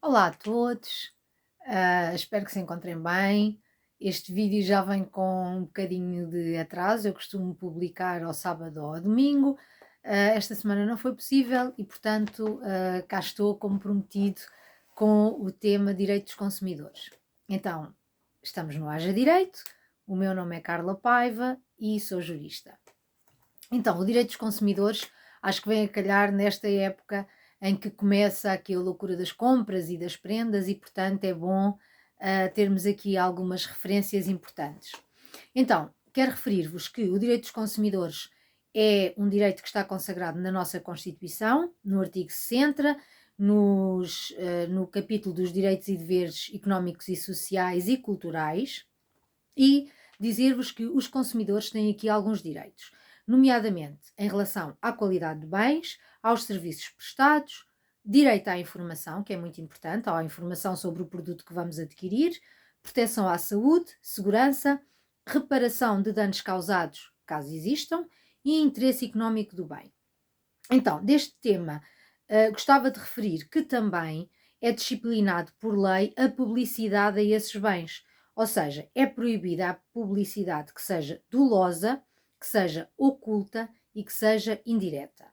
Olá a todos, espero que se encontrem bem. Este vídeo já vem com um bocadinho de atraso, eu costumo publicar ao sábado ou ao domingo. Esta semana não foi possível e, portanto, cá estou como prometido com o tema Direito dos Consumidores. Então, estamos no Haja Direito, o meu nome é Carla Paiva e sou jurista. Então, o Direito dos Consumidores acho que vem a calhar nesta época em que começa aqui a loucura das compras e das prendas e, portanto, é bom termos aqui algumas referências importantes. Então, quero referir-vos que o direito dos consumidores é um direito que está consagrado na nossa Constituição, no artigo 60, no capítulo dos direitos e deveres económicos e sociais e culturais, e dizer-vos que os consumidores têm aqui alguns direitos, nomeadamente em relação à qualidade de bens, aos serviços prestados, direito à informação, que é muito importante, à informação sobre o produto que vamos adquirir, proteção à saúde, segurança, reparação de danos causados, caso existam, e interesse económico do bem. Então, deste tema, gostava de referir que também é disciplinado por lei a publicidade a esses bens, ou seja, é proibida a publicidade que seja dolosa, que seja oculta e que seja indireta.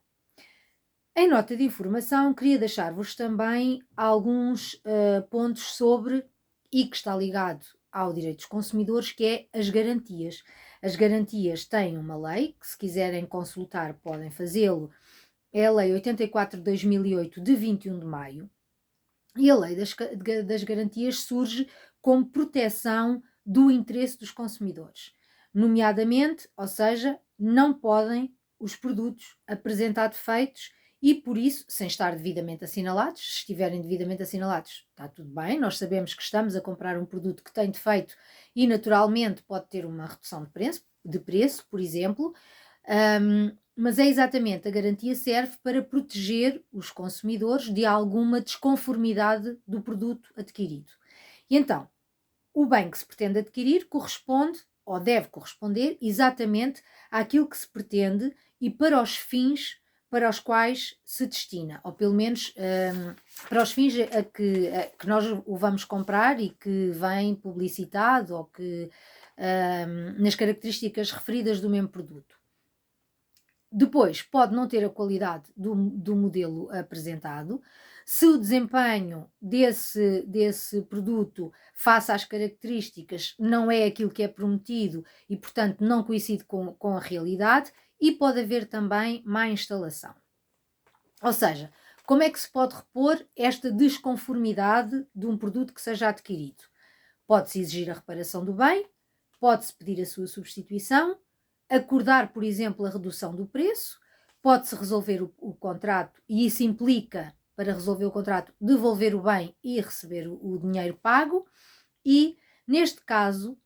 Em nota de informação, queria deixar-vos também alguns pontos sobre, e que está ligado ao direito dos consumidores, que é as garantias. As garantias têm uma lei, que se quiserem consultar podem fazê-lo, é a Lei 84 de 2008, de 21 de maio, e a Lei das Garantias surge como proteção do interesse dos consumidores, nomeadamente, ou seja, não podem os produtos apresentar defeitos e, por isso, sem estar devidamente assinalados. Se estiverem devidamente assinalados, está tudo bem, nós sabemos que estamos a comprar um produto que tem defeito e, naturalmente, pode ter uma redução de preço, por exemplo, mas é exatamente, a garantia serve para proteger os consumidores de alguma desconformidade do produto adquirido. E então, o bem que se pretende adquirir corresponde ou deve corresponder exatamente àquilo que se pretende e para os fins para os quais se destina, ou pelo menos para os fins a que nós o vamos comprar e que vem publicitado ou que nas características referidas do mesmo produto. Depois, pode não ter a qualidade do modelo apresentado. Se o desempenho desse produto, face às características, não é aquilo que é prometido e, portanto, não coincide com a realidade, e pode haver também má instalação. Ou seja, como é que se pode repor esta desconformidade de um produto que seja adquirido? Pode-se exigir a reparação do bem, pode-se pedir a sua substituição, acordar, por exemplo, a redução do preço, pode-se resolver o contrato, e isso implica, para resolver o contrato, devolver o bem e receber o dinheiro pago, e, neste caso,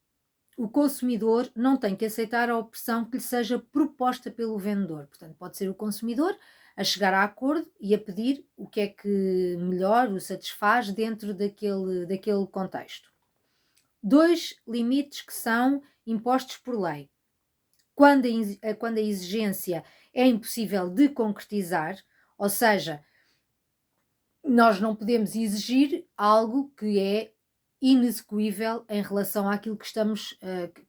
o consumidor não tem que aceitar a opção que lhe seja proposta pelo vendedor. Portanto, pode ser o consumidor a chegar a acordo e a pedir o que é que melhor o satisfaz dentro daquele contexto. 2 limites que são impostos por lei. Quando a exigência é impossível de concretizar, ou seja, nós não podemos exigir algo que é inexecuível em relação àquilo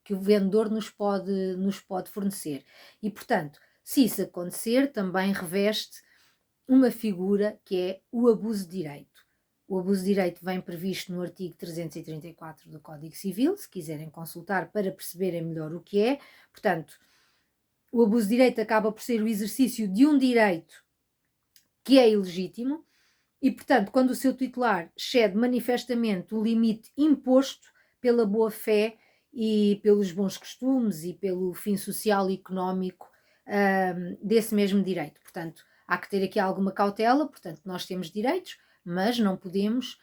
que o vendedor nos pode fornecer. E, portanto, se isso acontecer, também reveste uma figura que é o abuso de direito. O abuso de direito vem previsto no artigo 334 do Código Civil, se quiserem consultar para perceberem melhor o que é. Portanto, o abuso de direito acaba por ser o exercício de um direito que é ilegítimo e, portanto, quando o seu titular excede manifestamente o limite imposto pela boa-fé e pelos bons costumes e pelo fim social e económico desse mesmo direito. Portanto, há que ter aqui alguma cautela. Portanto, nós temos direitos, mas não podemos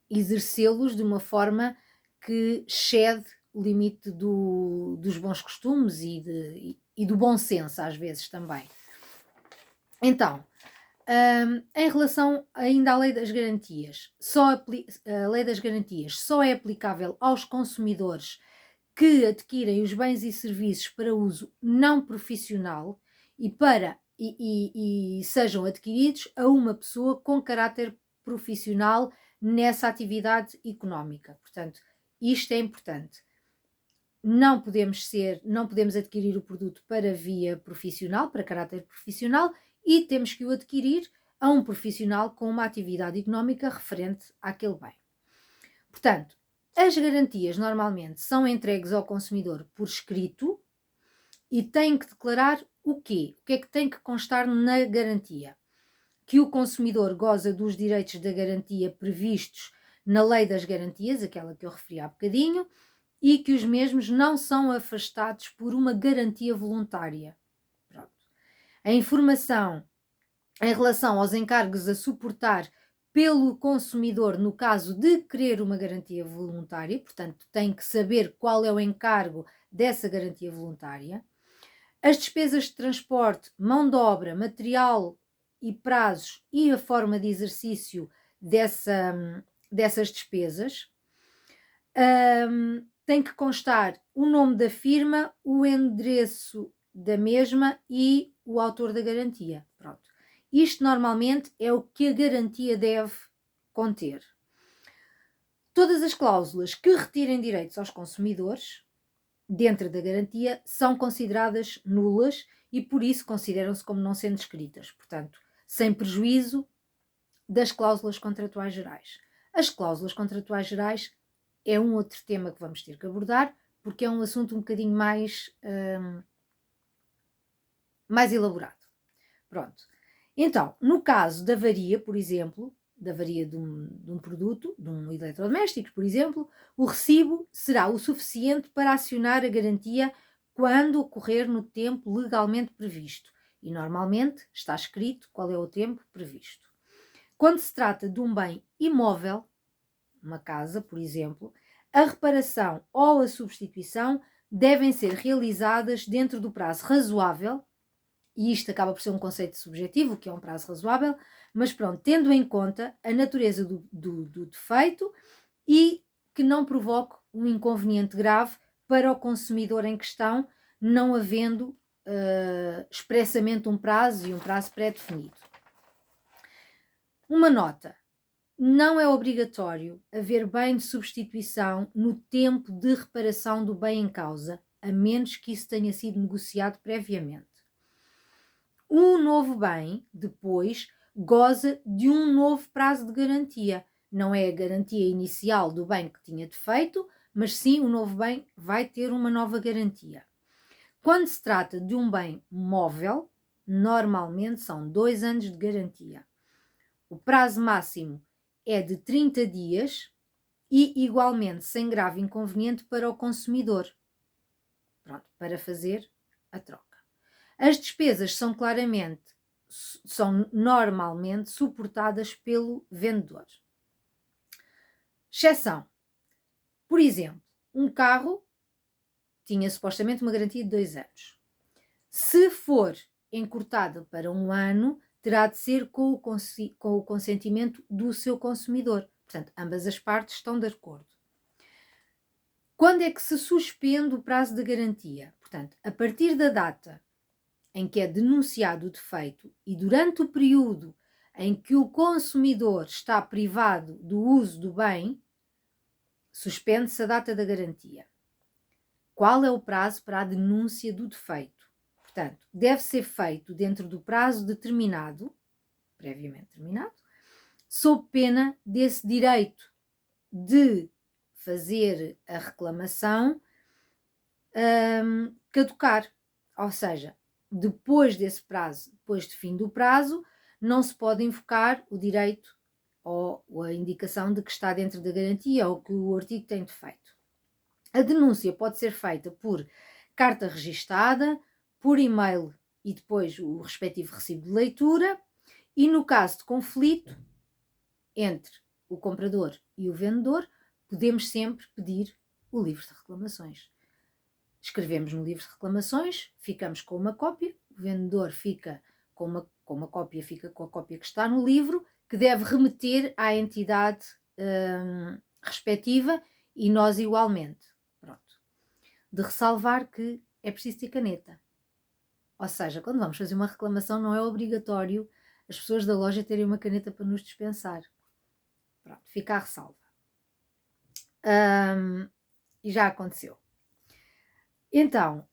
exercê-los de uma forma que excede o limite dos bons costumes e do bom senso, às vezes também. Então, em relação ainda à lei das garantias, a lei das garantias só é aplicável aos consumidores que adquirem os bens e serviços para uso não profissional e sejam adquiridos a uma pessoa com caráter profissional nessa atividade económica. Portanto, isto é importante. Não podemos adquirir o produto para via profissional, para caráter profissional, e temos que o adquirir a um profissional com uma atividade económica referente àquele bem. Portanto, as garantias normalmente são entregues ao consumidor por escrito e têm que declarar o quê? O que é que tem que constar na garantia? Que o consumidor goza dos direitos da garantia previstos na Lei das Garantias, aquela que eu referi há bocadinho, e que os mesmos não são afastados por uma garantia voluntária. Pronto. A informação em relação aos encargos a suportar pelo consumidor no caso de querer uma garantia voluntária, portanto, tem que saber qual é o encargo dessa garantia voluntária. As despesas de transporte, mão de obra, material e prazos e a forma de exercício dessas despesas. Tem que constar o nome da firma, o endereço da mesma e o autor da garantia. Pronto. Isto normalmente é o que a garantia deve conter. Todas as cláusulas que retirem direitos aos consumidores dentro da garantia são consideradas nulas e por isso consideram-se como não sendo escritas, portanto, sem prejuízo das cláusulas contratuais gerais. As cláusulas contratuais gerais é um outro tema que vamos ter que abordar, porque é um assunto um bocadinho mais elaborado. Pronto. Então, no caso da avaria, por exemplo, da avaria de um produto, de um eletrodoméstico, por exemplo, o recibo será o suficiente para acionar a garantia quando ocorrer no tempo legalmente previsto. E normalmente está escrito qual é o tempo previsto. Quando se trata de um bem imóvel, uma casa, por exemplo, a reparação ou a substituição devem ser realizadas dentro do prazo razoável, e isto acaba por ser um conceito subjetivo, que é um prazo razoável, mas pronto, tendo em conta a natureza do defeito e que não provoque um inconveniente grave para o consumidor em questão, não havendo expressamente um prazo e um prazo pré-definido. Uma nota. Não é obrigatório haver bem de substituição no tempo de reparação do bem em causa, a menos que isso tenha sido negociado previamente. Um novo bem, depois, goza de um novo prazo de garantia. Não é a garantia inicial do bem que tinha defeito, mas sim o novo bem vai ter uma nova garantia. Quando se trata de um bem móvel, normalmente são 2 anos de garantia. O prazo máximo é de 30 dias e igualmente sem grave inconveniente para o consumidor. Pronto, para fazer a troca. As despesas são normalmente suportadas pelo vendedor. Exceção. Por exemplo, um carro tinha supostamente uma garantia de 2 anos. Se for encurtado para 1 ano, terá de ser com o consentimento do seu consumidor. Portanto, ambas as partes estão de acordo. Quando é que se suspende o prazo de garantia? Portanto, a partir da data em que é denunciado o defeito e durante o período em que o consumidor está privado do uso do bem, suspende-se a data da garantia. Qual é o prazo para a denúncia do defeito? Portanto, deve ser feito dentro do prazo determinado, previamente determinado, sob pena desse direito de fazer a reclamação caducar. Ou seja, depois desse prazo, depois de fim do prazo, não se pode invocar o direito ou a indicação de que está dentro da garantia ou que o artigo tem defeito. A denúncia pode ser feita por carta registada, por e-mail e depois o respectivo recibo de leitura, e no caso de conflito entre o comprador e o vendedor, podemos sempre pedir o livro de reclamações. Escrevemos no livro de reclamações, ficamos com uma cópia, o vendedor fica com uma cópia, fica com a cópia que está no livro, que deve remeter à entidade respectiva e nós igualmente. Pronto. De ressalvar que é preciso ter caneta. Ou seja, quando vamos fazer uma reclamação não é obrigatório as pessoas da loja terem uma caneta para nos dispensar. Pronto, fica a ressalva. E já aconteceu. Então,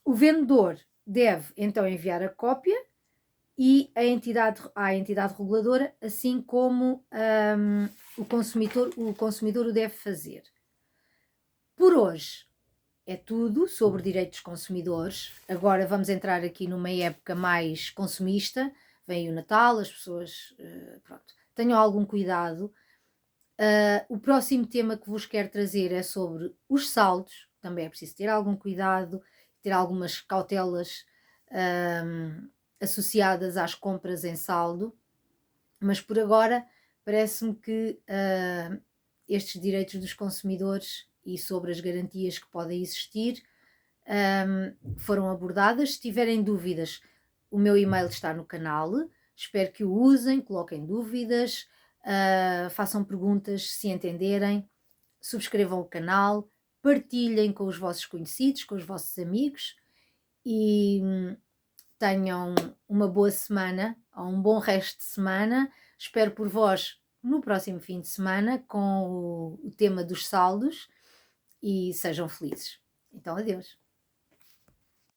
o vendedor deve então enviar a cópia e à entidade reguladora, assim como o consumidor o deve fazer. Por hoje é tudo sobre direitos dos consumidores. Agora vamos entrar aqui numa época mais consumista, vem o Natal, as pessoas, pronto, tenham algum cuidado. O próximo tema que vos quero trazer é sobre os saldos, também é preciso ter algum cuidado, ter algumas cautelas associadas às compras em saldo, mas por agora parece-me que estes direitos dos consumidores e sobre as garantias que podem existir foram abordadas. Se tiverem dúvidas, o meu e-mail está no canal, espero que o usem, coloquem dúvidas, façam perguntas se entenderem, subscrevam o canal, partilhem com os vossos conhecidos, com os vossos amigos e tenham uma boa semana, ou um bom resto de semana. Espero por vós no próximo fim de semana com o tema dos saldos e sejam felizes. Então, adeus.